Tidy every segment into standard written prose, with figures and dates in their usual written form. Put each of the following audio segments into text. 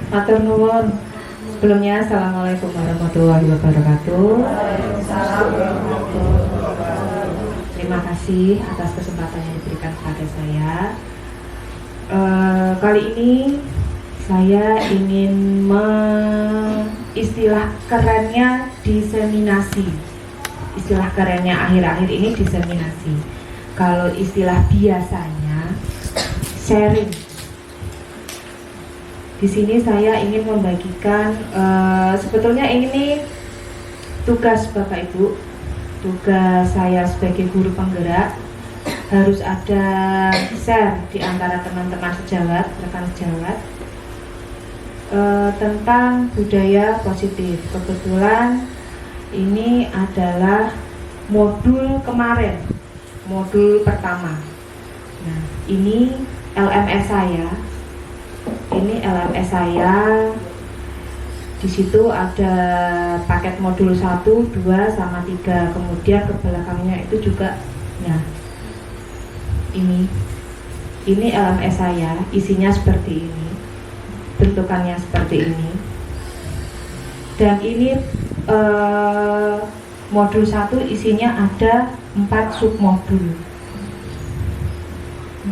Matur nuwun. Sebelumnya, Assalamualaikum warahmatullahi wabarakatuh. Terima kasih atas kesempatan yang diberikan kepada saya. Kali ini saya ingin istilah kerennya diseminasi. Istilah kerennya akhir-akhir ini diseminasi. Kalau istilah biasanya sharing. Di sini saya ingin membagikan, sebetulnya ini tugas Bapak Ibu, tugas saya sebagai guru penggerak, harus ada share di antara teman-teman sejawat, rekan sejawat, tentang budaya positif. Kebetulan ini adalah modul kemarin, modul pertama. Nah, ini LMS saya. Ini LMS saya. Di situ ada paket modul 1, 2, sama 3. Kemudian ke belakangnya itu juga. Nah, ini LMS saya. Isinya seperti ini. Bentukannya seperti ini. Dan ini modul 1 isinya ada 4 submodul.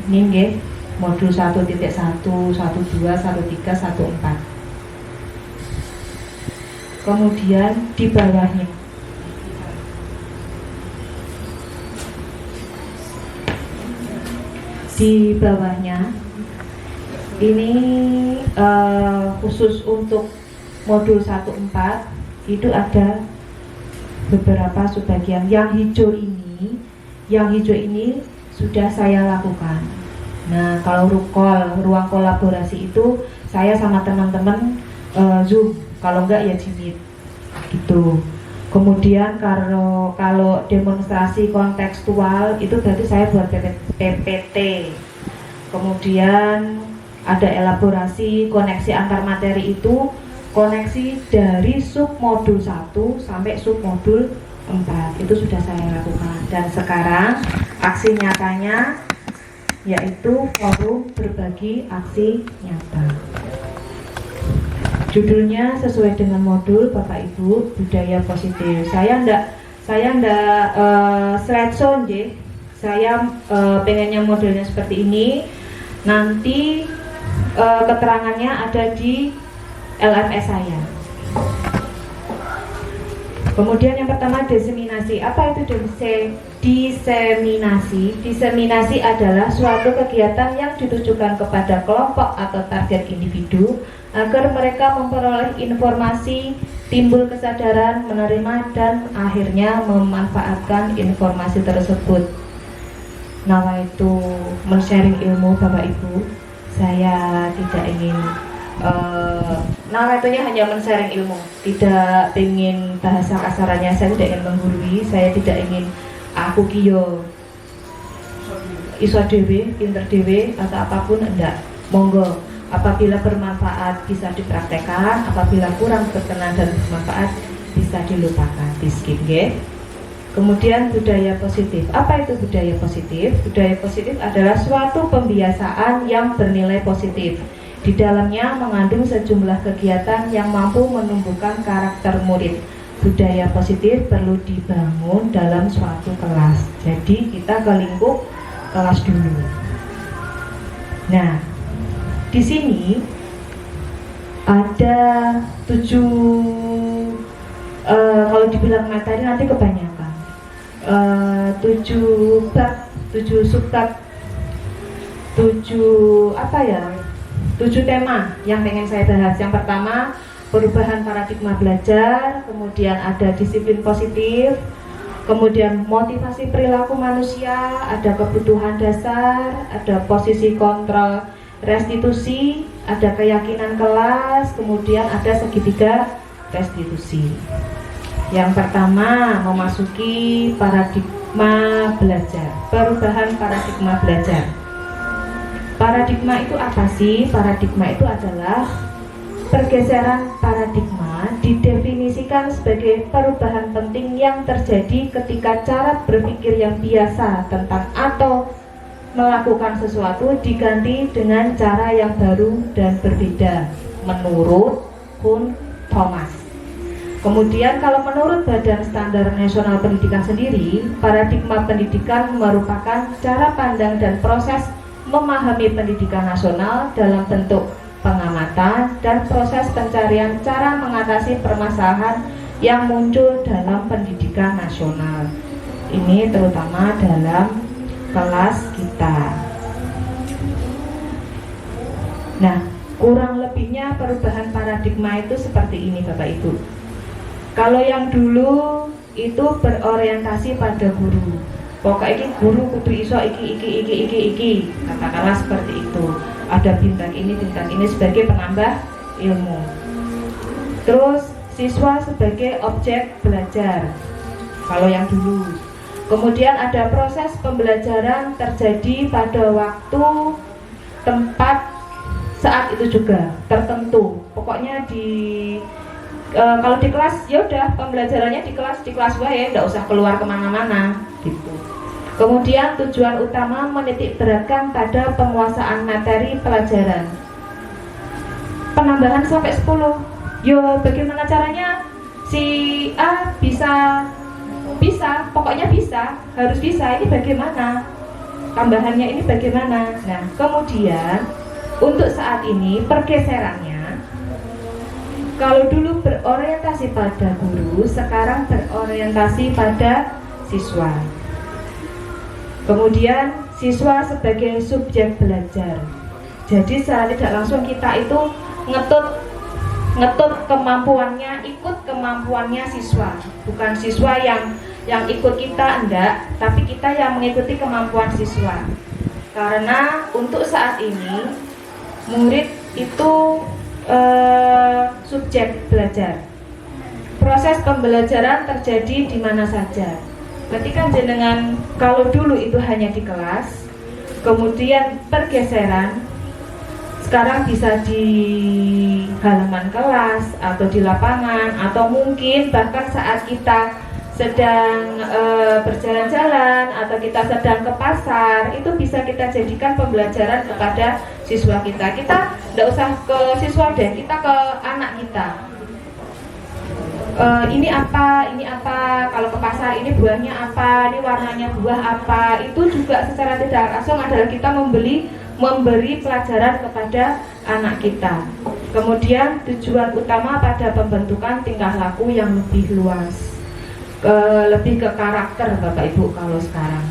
Ini nggih. Modul 1.1, 1.2, 1.3, 1.4. Kemudian di bawahnya ini khusus untuk modul 1.4 itu ada beberapa subbagian. Yang hijau ini sudah saya lakukan. Nah, kalau ruang kolaborasi itu saya sama teman-teman Zoom, kalau enggak ya Jimit gitu. Kemudian kalau demonstrasi kontekstual itu berarti saya buat PPT. Kemudian ada elaborasi koneksi antar materi, itu koneksi dari submodul 1 sampai submodul 4 itu sudah saya lakukan. Dan sekarang aksi nyatanya yaitu forum berbagi aksi nyata. Judulnya sesuai dengan modul Bapak Ibu, budaya positif. Saya ndak slideshow nggih. Saya pengennya modelnya seperti ini. Nanti keterangannya ada di LMS saya. Kemudian yang pertama diseminasi. Apa itu diseminasi? Diseminasi adalah suatu kegiatan yang ditujukan kepada kelompok atau target individu agar mereka memperoleh informasi, timbul kesadaran, menerima, dan akhirnya memanfaatkan informasi tersebut. Nah, itu men-sharing ilmu Bapak Ibu. Saya tidak ingin itunya hanya men-sharing ilmu, tidak ingin bahasa kasarannya, saya tidak ingin menggurui, saya tidak ingin aku kiyo iso dewe, pinter dewe atau apapun, enggak. Monggo, apabila bermanfaat bisa dipraktekkan, apabila kurang berkenan dan bermanfaat bisa dilupakan, di skip nggih. Kemudian budaya positif. Apa itu budaya positif? Budaya positif adalah suatu pembiasaan yang bernilai positif. Di dalamnya mengandung sejumlah kegiatan yang mampu menumbuhkan karakter murid. Budaya positif perlu dibangun dalam suatu kelas. Jadi kita ke lingkup kelas dulu. Nah, di sini ada 7 kalau dibilang materi nanti kebanyakan. 7 bab, 7 subbab, 7 tema yang pengen saya bahas. Yang pertama, perubahan paradigma belajar, kemudian ada disiplin positif, kemudian motivasi perilaku manusia, ada kebutuhan dasar, ada posisi kontrol restitusi, ada keyakinan kelas, kemudian ada segitiga restitusi. Yang pertama, memasuki paradigma belajar, perubahan paradigma belajar. Paradigma itu apa sih? Paradigma itu adalah pergeseran paradigma, didefinisikan sebagai perubahan penting yang terjadi ketika cara berpikir yang biasa tentang atau melakukan sesuatu diganti dengan cara yang baru dan berbeda. menurut Kun Thomas. Kemudian kalau menurut Badan Standar Nasional Pendidikan sendiri, paradigma pendidikan merupakan cara pandang dan proses memahami pendidikan nasional dalam bentuk pengamatan dan proses pencarian cara mengatasi permasalahan yang muncul dalam pendidikan nasional. Ini terutama dalam kelas kita. Nah, kurang lebihnya perubahan paradigma itu seperti ini Bapak Ibu. Kalau yang dulu itu berorientasi pada guru. Pokoknya iki guru kudu iso iki, katakanlah seperti itu. Ada bintang ini sebagai penambah ilmu. Terus siswa sebagai objek belajar. Kalau yang dulu. Kemudian ada proses pembelajaran terjadi pada waktu, tempat, saat itu juga tertentu. Pokoknya kalau di kelas ya udah pembelajarannya di kelas wae, nggak usah keluar kemana-mana gitu. Kemudian tujuan utama menitik beratkan pada penguasaan materi pelajaran. Penambahan sampai 10. Yo, bagaimana caranya si A bisa, pokoknya bisa, harus bisa. Ini bagaimana? Tambahannya ini bagaimana? Nah, kemudian untuk saat ini pergeserannya, kalau dulu berorientasi pada guru, sekarang berorientasi pada siswa. Kemudian siswa sebagai subjek belajar. Jadi secara tidak langsung kita itu ngetut kemampuannya, ikut kemampuannya siswa. Bukan siswa yang ikut kita, enggak, tapi kita yang mengikuti kemampuan siswa. Karena untuk saat ini murid itu subjek belajar. Proses pembelajaran terjadi di mana saja. Ketika jenengan, kalau dulu itu hanya di kelas, kemudian pergeseran, sekarang bisa di halaman kelas atau di lapangan, atau mungkin bahkan saat kita sedang berjalan-jalan atau kita sedang ke pasar, itu bisa kita jadikan pembelajaran kepada siswa kita. Kita tidak usah ke siswa deh, kita ke anak kita. Ini apa, kalau ke pasar ini buahnya apa, ini warnanya buah apa. Itu juga secara tidak langsung adalah kita memberi pelajaran kepada anak kita. Kemudian tujuan utama pada pembentukan tingkah laku yang lebih luas, lebih ke karakter Bapak Ibu kalau sekarang.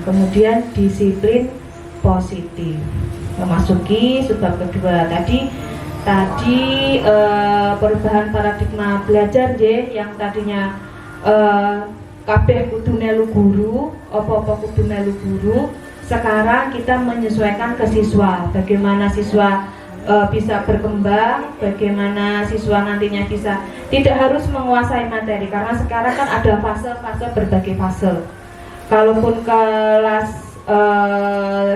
Kemudian disiplin positif. Memasuki sebab kedua tadi perubahan paradigma belajar yang tadinya kabeh kudu melu guru, apa-apa kudu melu guru. Sekarang kita menyesuaikan ke siswa, bagaimana siswa bisa berkembang, bagaimana siswa nantinya bisa tidak harus menguasai materi, karena sekarang kan ada fase-fase, berbagai fase. Kalaupun kelas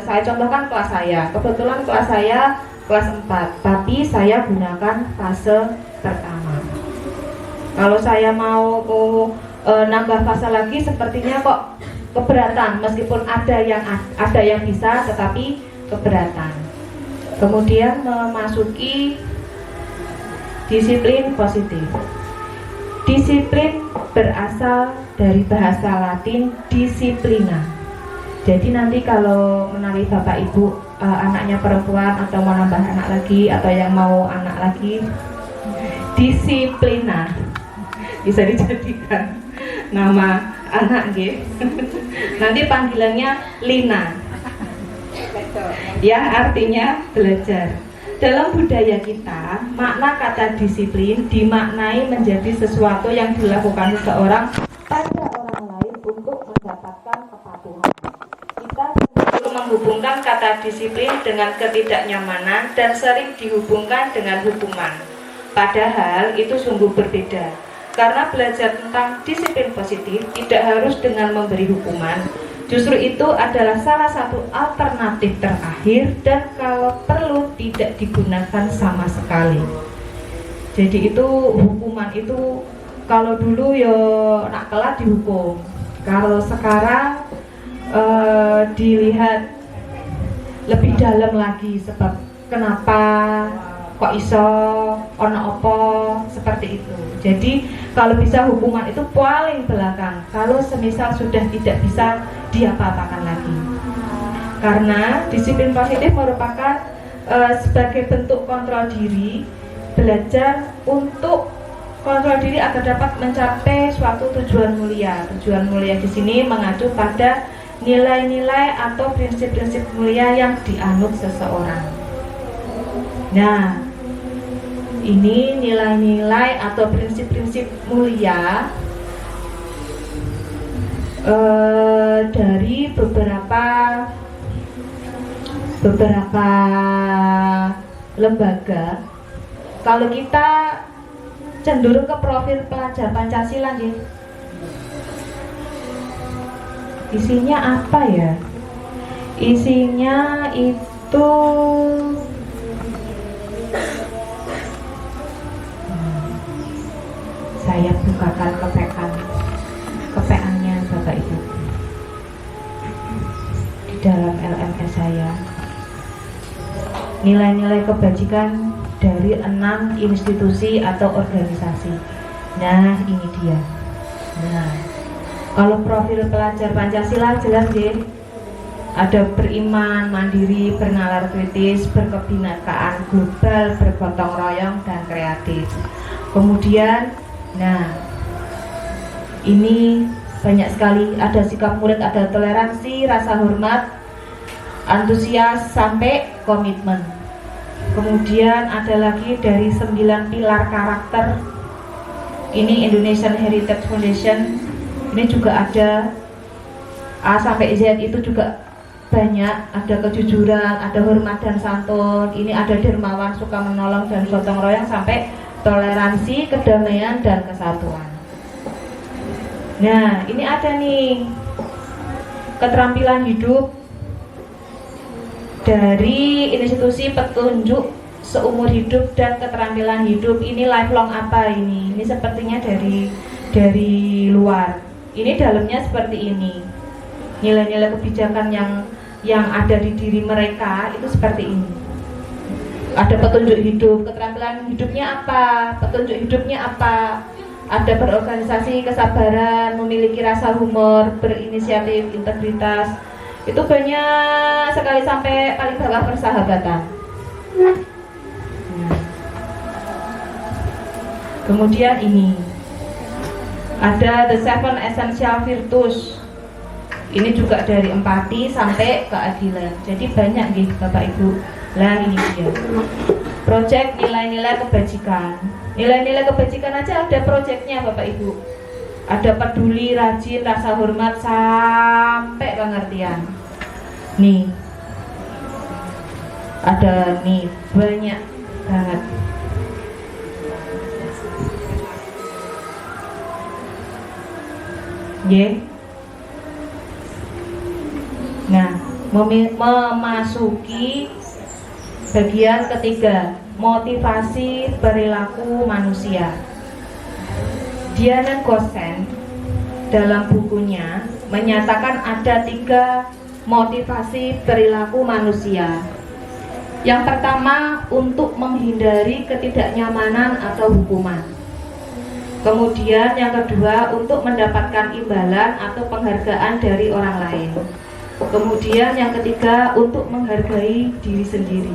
saya contohkan kelas saya, kebetulan kelas saya kelas 4, tapi saya gunakan fase pertama. Kalau saya mau nambah fase lagi, sepertinya kok keberatan, meskipun ada yang bisa, tetapi keberatan. Kemudian memasuki disiplin positif. Disiplin berasal dari bahasa Latin disciplina. Jadi nanti kalau menarik Bapak Ibu anaknya perempuan atau mau nambah anak lagi atau yang mau anak lagi, disiplina bisa dijadikan nama anak gitu. Nanti panggilannya Lina. Ya, artinya belajar. Dalam budaya kita, makna kata disiplin dimaknai menjadi sesuatu yang dilakukan seseorang pada orang lain untuk mendapatkan kepatuhan. Kita selalu menghubungkan kata disiplin dengan ketidaknyamanan dan sering dihubungkan dengan hukuman. Padahal itu sungguh berbeda. Karena belajar tentang disiplin positif tidak harus dengan memberi hukuman. Justru itu adalah salah satu alternatif terakhir dan kalau perlu tidak digunakan sama sekali. Jadi itu hukuman itu kalau dulu yo nak kalah dihukum. Kalau sekarang dilihat lebih dalam lagi sebab kenapa kok iso ono opo seperti itu. Jadi kalau bisa hukuman itu paling belakang, kalau semisal sudah tidak bisa diapa-apakan lagi. Karena disiplin positif merupakan sebagai bentuk kontrol diri, belajar untuk kontrol diri agar dapat mencapai suatu tujuan mulia. Tujuan mulia di sini mengacu pada nilai-nilai atau prinsip-prinsip mulia yang dianut seseorang. Nah, ini nilai-nilai atau prinsip-prinsip mulia dari beberapa lembaga. Kalau kita cenderung ke profil pelajar Pancasila nih, isinya apa ya? Isinya itu saya bukakan kepeannya Bapak Ibu di dalam LMS saya. Nilai-nilai kebajikan dari 6 institusi atau organisasi. Nah, ini dia. Nah, kalau profil pelajar Pancasila jelas deh. Ada beriman, mandiri, bernalar kritis, berkebinekaan global, bergotong royong, dan kreatif. Kemudian, nah, ini banyak sekali. Ada sikap murid, ada toleransi, rasa hormat, antusias, sampai komitmen. Kemudian ada lagi dari 9 pilar karakter. Ini Indonesian Heritage Foundation. Ini juga ada A sampai Z, itu juga banyak. Ada kejujuran, ada hormat dan santun. Ini ada dermawan, suka menolong, dan gotong royong, sampai toleransi, kedamaian, dan kesatuan. Nah, ini ada nih keterampilan hidup dari institusi petunjuk seumur hidup dan keterampilan hidup. Ini lifelong apa ini? Ini sepertinya dari luar. Ini dalamnya seperti ini. Nilai-nilai kebijakan yang ada di diri mereka itu seperti ini. Ada petunjuk hidup, keterampilan hidupnya apa? Petunjuk hidupnya apa? Ada berorganisasi, kesabaran, memiliki rasa humor, berinisiatif, integritas. Itu banyak sekali, sampai paling bawah persahabatan. Kemudian ini ada The 7 Essential Virtues. Ini juga dari empati sampai keadilan. Jadi banyak nih Bapak Ibu. Lah ini dia. Project nilai-nilai kebajikan. Nilai-nilai kebajikan aja ada projectnya Bapak Ibu. Ada peduli, rajin, rasa hormat, sampai pengertian. Nih, ada nih banyak banget. Nah, memasuki bagian ketiga, motivasi perilaku manusia. Diana Gosen dalam bukunya menyatakan ada 3 motivasi perilaku manusia. Yang pertama, untuk menghindari ketidaknyamanan atau hukuman. Kemudian yang kedua, untuk mendapatkan imbalan atau penghargaan dari orang lain. Kemudian yang ketiga, untuk menghargai diri sendiri.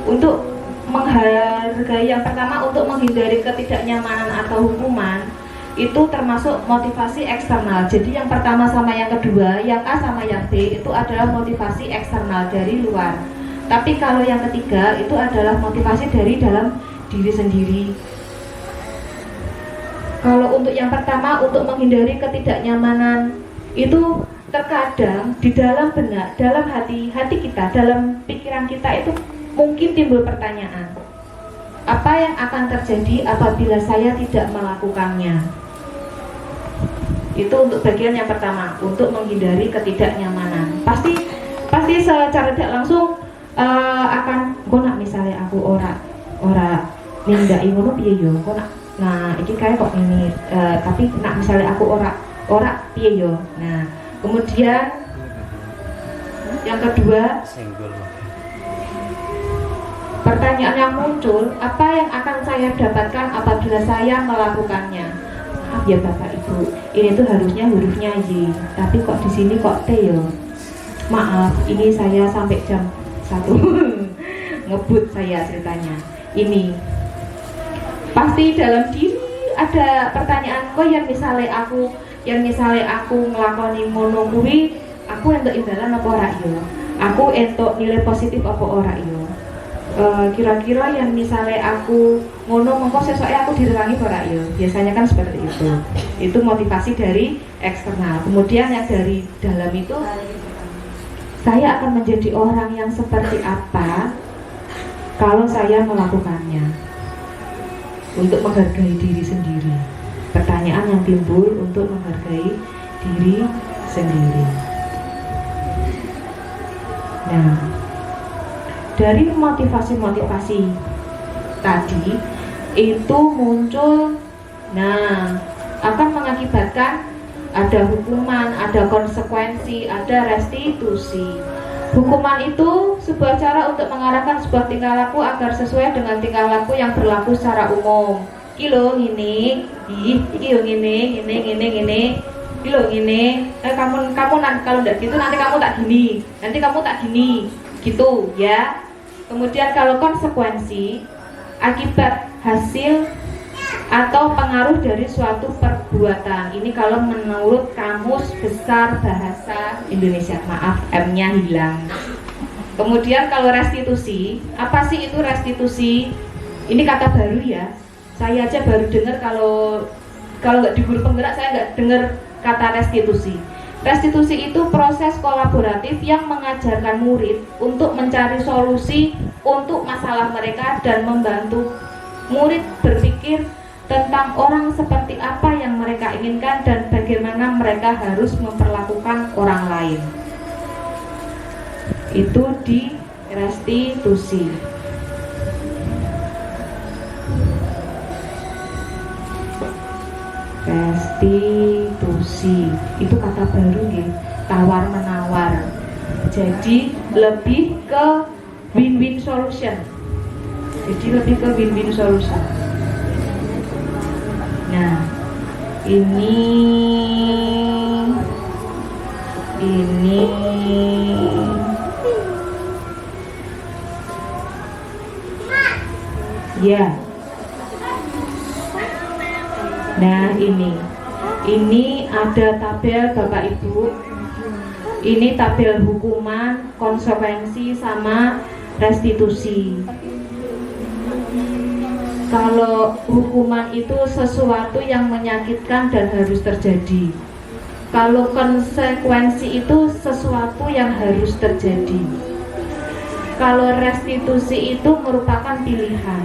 Untuk menghargai yang pertama, untuk menghindari ketidaknyamanan atau hukuman, itu termasuk motivasi eksternal. Jadi yang pertama sama yang kedua, yang A sama yang B, itu adalah motivasi eksternal dari luar. Tapi kalau yang ketiga, itu adalah motivasi dari dalam diri sendiri. Kalau untuk yang pertama, untuk menghindari ketidaknyamanan, itu terkadang di dalam benak, dalam hati kita, dalam pikiran kita itu mungkin timbul pertanyaan, apa yang akan terjadi apabila saya tidak melakukannya? Itu untuk bagian yang pertama, untuk menghindari ketidaknyamanan. Pasti secara tidak langsung akan, kok nak misalnya aku ora nindaki ngono piye yo, kok nak, nah iki kae kok ini, tapi nak misalnya aku ora piye yo. Nah, kemudian yang kedua, pertanyaan yang muncul, apa yang akan saya dapatkan apabila saya melakukannya? Maaf ya Bapak Ibu, ini tuh harusnya hurufnya Y, tapi kok di sini kok T ya? Maaf, ini saya sampai jam 1 ngebut saya ceritanya. Ini pasti dalam diri ada pertanyaan, kok yang misalnya aku ngelakoni ngono kuwi, aku entuk imbalan apa ora yo? Aku entuk nilai positif apa ora yo? Kira-kira yang misalnya aku ngono mengko sesuai aku direwangi ora yo? Biasanya kan seperti itu. Itu motivasi dari eksternal. Kemudian yang dari dalam itu, saya akan menjadi orang yang seperti apa kalau saya melakukannya, untuk menghargai diri sendiri. Pertanyaan yang timbul untuk menghargai diri sendiri. Nah, dari motivasi-motivasi tadi itu muncul, akan mengakibatkan ada hukuman, ada konsekuensi, ada restitusi. Hukuman itu sebuah cara untuk mengarahkan sebuah tingkah laku agar sesuai dengan tingkah laku yang berlaku secara umum. Iki lho ngene, iki yo ngene, iki lho ngene. Kamu kalau enggak gitu nanti kamu tak gini, gitu ya. Kemudian kalau konsekuensi akibat hasil atau pengaruh dari suatu perbuatan. Ini kalau menurut Kamus Besar Bahasa Indonesia, maaf M-nya hilang. Kemudian kalau restitusi, apa sih itu restitusi? Ini kata baru ya. Saya aja baru dengar, kalau nggak di guru penggerak saya nggak dengar kata restitusi. Restitusi itu proses kolaboratif yang mengajarkan murid untuk mencari solusi untuk masalah mereka dan membantu murid berpikir tentang orang seperti apa yang mereka inginkan dan bagaimana mereka harus memperlakukan orang lain. Itu di restitusi. Restitusi itu kata baru ya, tawar menawar. Jadi lebih ke win-win solution. Nah, ini ya. Nah, ini ada tabel Bapak Ibu. Ini tabel hukuman, konsekuensi sama restitusi. Kalau hukuman itu sesuatu yang menyakitkan dan harus terjadi. Kalau konsekuensi itu sesuatu yang harus terjadi. Kalau restitusi itu merupakan pilihan.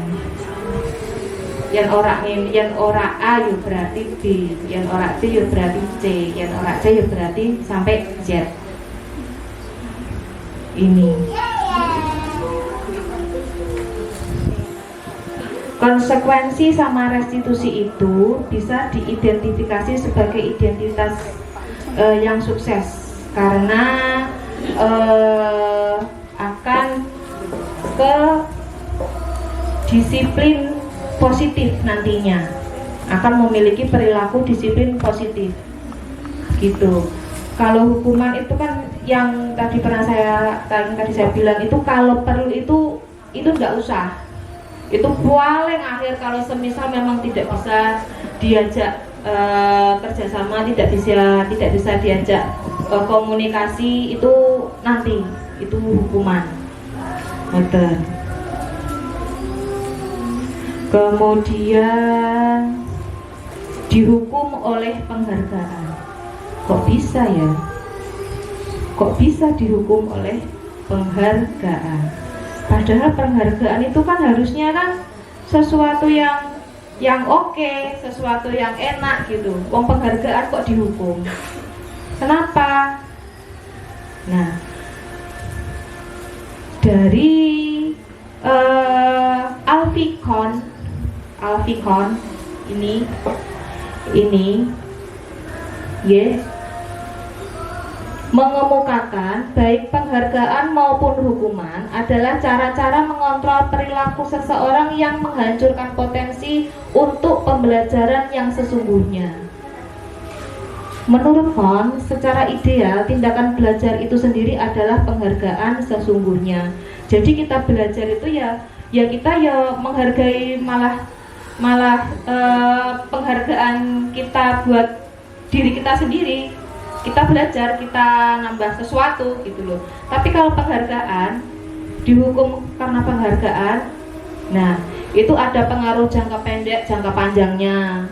Yang ora A ya berarti B, yang ora B ya berarti C, yang ora C ya berarti sampai Z. Ini konsekuensi sama restitusi itu bisa diidentifikasi sebagai identitas yang sukses karena akan ke disiplin positif, nantinya akan memiliki perilaku disiplin positif gitu. Kalau hukuman itu kan yang tadi saya bilang itu, kalau perlu itu enggak usah, itu paling akhir kalau semisal memang tidak bisa diajak kerjasama, tidak bisa diajak komunikasi, itu nanti itu hukuman. Betul. Kemudian dihukum oleh penghargaan. Kok bisa ya? Kok bisa dihukum oleh penghargaan? Padahal penghargaan itu kan harusnya kan sesuatu yang oke, sesuatu yang enak gitu. Wong penghargaan kok dihukum? Kenapa? Nah, dari Alficon ini ya, mengemukakan baik penghargaan maupun hukuman adalah cara-cara mengontrol perilaku seseorang yang menghancurkan potensi untuk pembelajaran yang sesungguhnya. Menurut Hon, secara ideal tindakan belajar itu sendiri adalah penghargaan sesungguhnya. Jadi kita belajar itu ya kita ya menghargai malah penghargaan kita buat diri kita sendiri. Kita belajar, kita nambah sesuatu gitu loh. Tapi kalau penghargaan dihukum karena penghargaan, nah itu ada pengaruh jangka pendek, jangka panjangnya.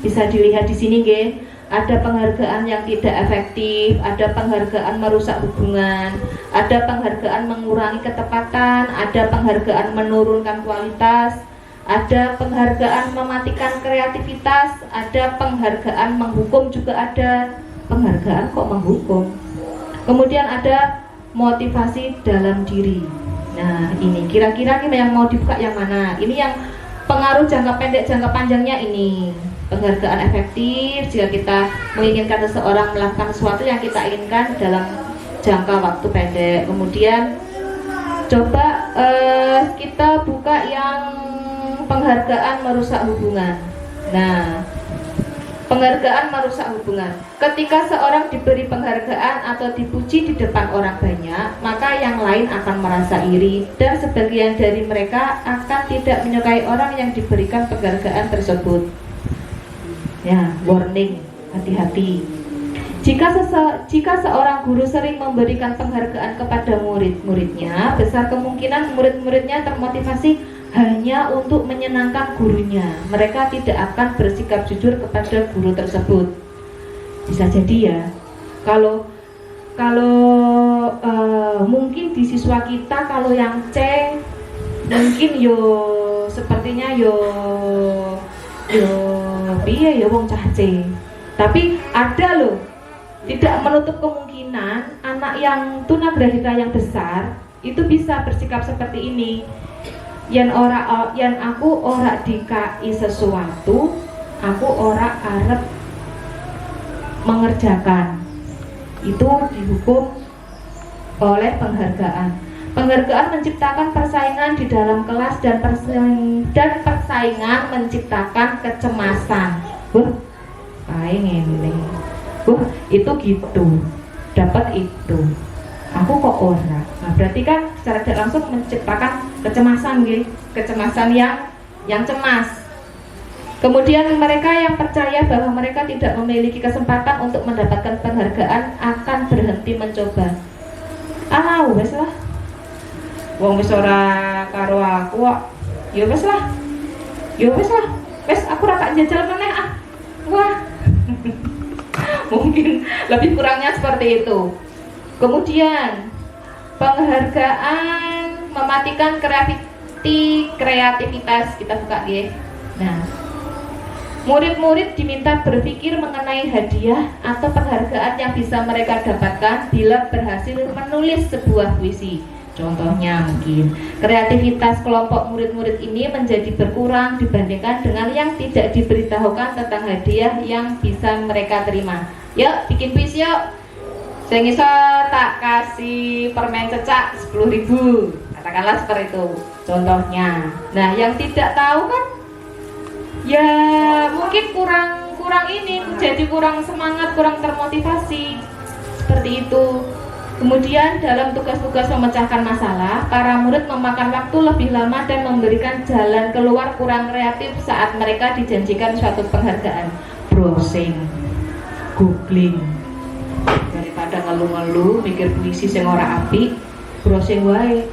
Bisa dilihat di sini, nggih. Ada penghargaan yang tidak efektif, ada penghargaan merusak hubungan, ada penghargaan mengurangi ketepatan, ada penghargaan menurunkan kualitas, ada penghargaan mematikan kreativitas, ada penghargaan menghukum juga ada. Penghargaan kok menghukum. Kemudian ada motivasi dalam diri. Nah ini kira-kira yang mau dibuka yang mana? Ini yang pengaruh jangka pendek, jangka panjangnya ini. Penghargaan efektif jika kita menginginkan seseorang melakukan sesuatu yang kita inginkan dalam jangka waktu pendek. Kemudian coba kita buka yang penghargaan merusak hubungan. Nah, penghargaan merusak hubungan. Ketika seorang diberi penghargaan atau dipuji di depan orang banyak, maka yang lain akan merasa iri dan sebagian dari mereka akan tidak menyukai orang yang diberikan penghargaan tersebut. Ya, warning, hati-hati. Jika seorang guru sering memberikan penghargaan kepada murid-muridnya, besar kemungkinan murid-muridnya termotivasi hanya untuk menyenangkan gurunya. Mereka tidak akan bersikap jujur kepada guru tersebut. Bisa jadi ya, kalau mungkin di siswa kita kalau yang C mungkin sepertinya piye wong cah C. Tapi ada loh, tidak menutup kemungkinan anak yang tunagrahita yang besar itu bisa bersikap seperti ini. Yang aku ora dikai sesuatu, aku ora arep mengerjakan. Itu dihukum oleh penghargaan. Penghargaan menciptakan persaingan di dalam kelas dan persaingan menciptakan kecemasan. Ini. Itu gitu. Dapat itu. Aku kok ora. Nah, berarti kan secara tidak langsung menciptakan kecemasan, gitu. Kecemasan yang cemas. Kemudian mereka yang percaya bahwa mereka tidak memiliki kesempatan untuk mendapatkan penghargaan akan berhenti mencoba. Wes lah. Wong wis ora karo aku kok. Ya wes lah. Wes aku ora tak jajal meneh ah. Wah. Mungkin lebih kurangnya seperti itu. Kemudian penghargaan mematikan kreativitas, kita buka ya. Nah, murid-murid diminta berpikir mengenai hadiah atau penghargaan yang bisa mereka dapatkan bila berhasil menulis sebuah puisi. Contohnya mungkin kreativitas kelompok murid-murid ini menjadi berkurang dibandingkan dengan yang tidak diberitahukan tentang hadiah yang bisa mereka terima. Yuk bikin puisi yuk. Saya bisa tak kasih permen cecak 10.000, katakanlah seperti itu contohnya. Nah yang tidak tahu kan ya mungkin kurang ini, jadi kurang semangat, kurang termotivasi seperti itu. Kemudian dalam tugas-tugas memecahkan masalah, para murid memakan waktu lebih lama dan memberikan jalan keluar kurang kreatif saat mereka dijanjikan suatu penghargaan. Browsing, googling, daripada ngeluh-ngeluh mikir puisi sing ora apik, browsing wae.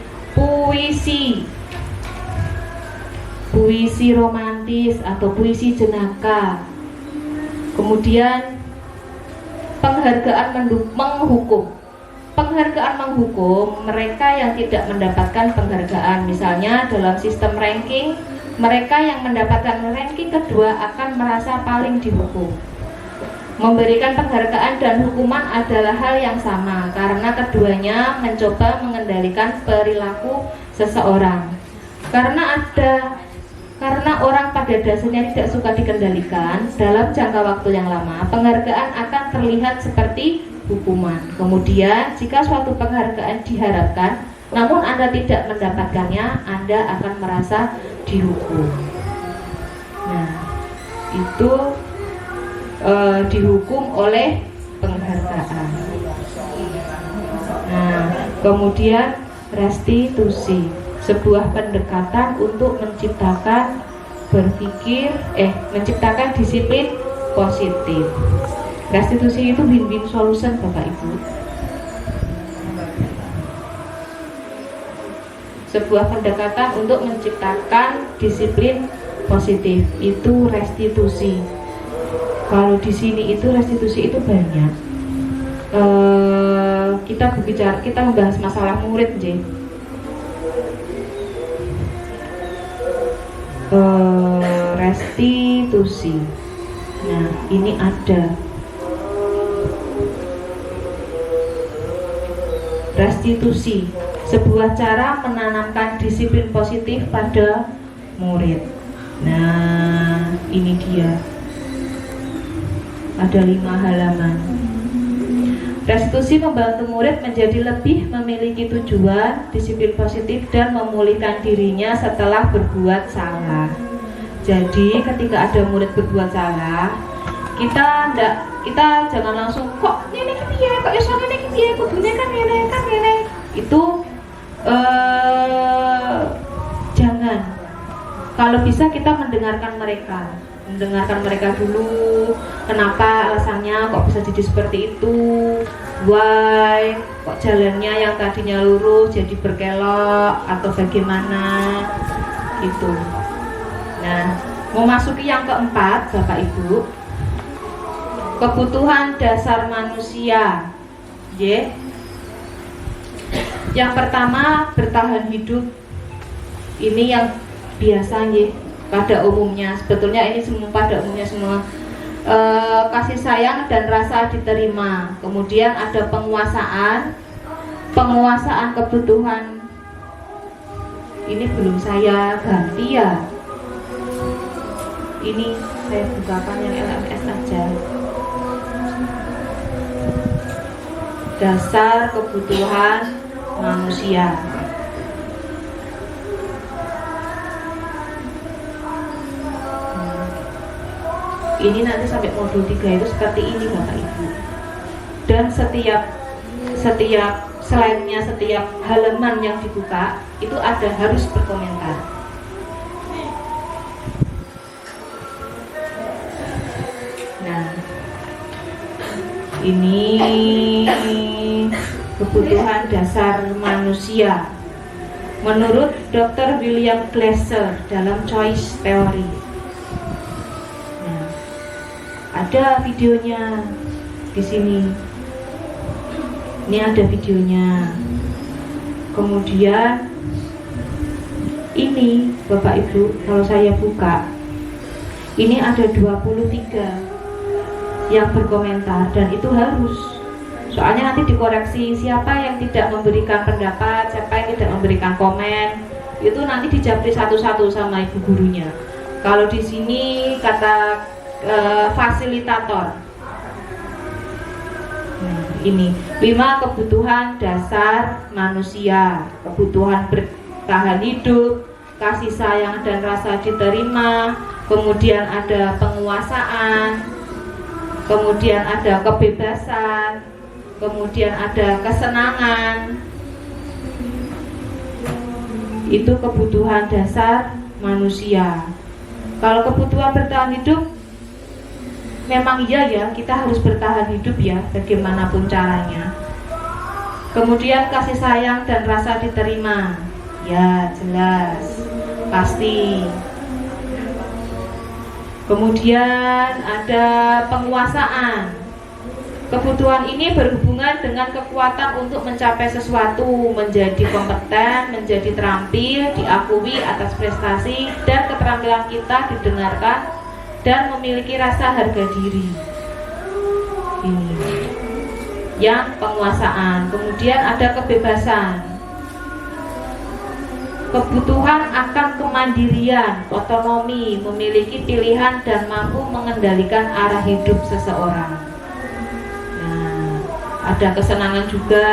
Puisi romantis atau puisi jenaka. Kemudian penghargaan menghukum. Penghargaan menghukum mereka yang tidak mendapatkan penghargaan. Misalnya dalam sistem ranking, mereka yang mendapatkan ranking kedua akan merasa paling dihukum. Memberikan penghargaan dan hukuman adalah hal yang sama karena keduanya mencoba mengendalikan perilaku seseorang. Karena orang pada dasarnya tidak suka dikendalikan dalam jangka waktu yang lama, penghargaan akan terlihat seperti hukuman. Kemudian jika suatu penghargaan diharapkan namun Anda tidak mendapatkannya, Anda akan merasa dihukum. Nah, itu dihukum oleh penghargaan. Nah, kemudian restitusi, sebuah pendekatan untuk menciptakan disiplin positif. Restitusi itu win-win solution, Bapak Ibu. Sebuah pendekatan untuk menciptakan disiplin positif itu restitusi. Kalau di sini itu restitusi itu banyak. Kita membahas masalah murid, restitusi. Nah, ini ada restitusi, sebuah cara menanamkan disiplin positif pada murid. Nah, ini dia. Ada 5 halaman. Restitusi membantu murid menjadi lebih memiliki tujuan, disiplin positif, dan memulihkan dirinya setelah berbuat salah. Jadi ketika ada murid berbuat salah, kita jangan langsung kok ini piye, kok iso ngene iki piye, kudune kan ngene. Itu jangan. Kalau bisa kita mendengarkan mereka dulu, kenapa alasannya kok bisa jadi seperti itu, why, kok jalannya yang tadinya lurus jadi berkelok atau bagaimana gitu. Nah, memasuki yang keempat, Bapak Ibu, kebutuhan dasar manusia. Yang pertama, bertahan hidup. Ini yang biasa pada umumnya, sebetulnya ini semua pada umumnya semua. Kasih sayang dan rasa diterima. Kemudian ada penguasaan kebutuhan. Ini belum saya ganti ya. Ini saya bukakan yang LMS aja. Dasar kebutuhan manusia. Ini nanti sampai modul 3 itu seperti ini, Bapak Ibu. Dan setiap selainnya setiap halaman yang dibuka itu ada harus berkomentar. Nah, ini kebutuhan dasar manusia menurut Dr. William Glasser dalam Choice Theory. Nah, ada videonya di sini. Ini ada videonya. Kemudian ini Bapak Ibu, kalau saya buka, ini ada 23 yang berkomentar, dan itu harus. Soalnya nanti dikoreksi siapa yang tidak memberikan pendapat, siapa yang tidak memberikan komen, itu nanti dijabri satu-satu sama ibu gurunya. Kalau di sini kata fasilitator. Nah, ini 5 kebutuhan dasar manusia: kebutuhan bertahan hidup, kasih sayang dan rasa diterima, kemudian ada penguasaan, kemudian ada kebebasan, kemudian ada kesenangan. Itu kebutuhan dasar manusia. Kalau kebutuhan bertahan hidup, memang iya ya, kita harus bertahan hidup ya, bagaimanapun caranya. Kemudian kasih sayang dan rasa diterima, ya jelas, pasti. Kemudian ada penguasaan. Kebutuhan ini berhubungan dengan kekuatan untuk mencapai sesuatu, menjadi kompeten, menjadi terampil, diakui atas prestasi dan keterampilan kita didengarkan, dan memiliki rasa harga diri. Ini yang penguasaan. Kemudian ada kebebasan. Kebutuhan akan kemandirian, otonomi, memiliki pilihan dan mampu mengendalikan arah hidup seseorang. Nah, ada kesenangan juga,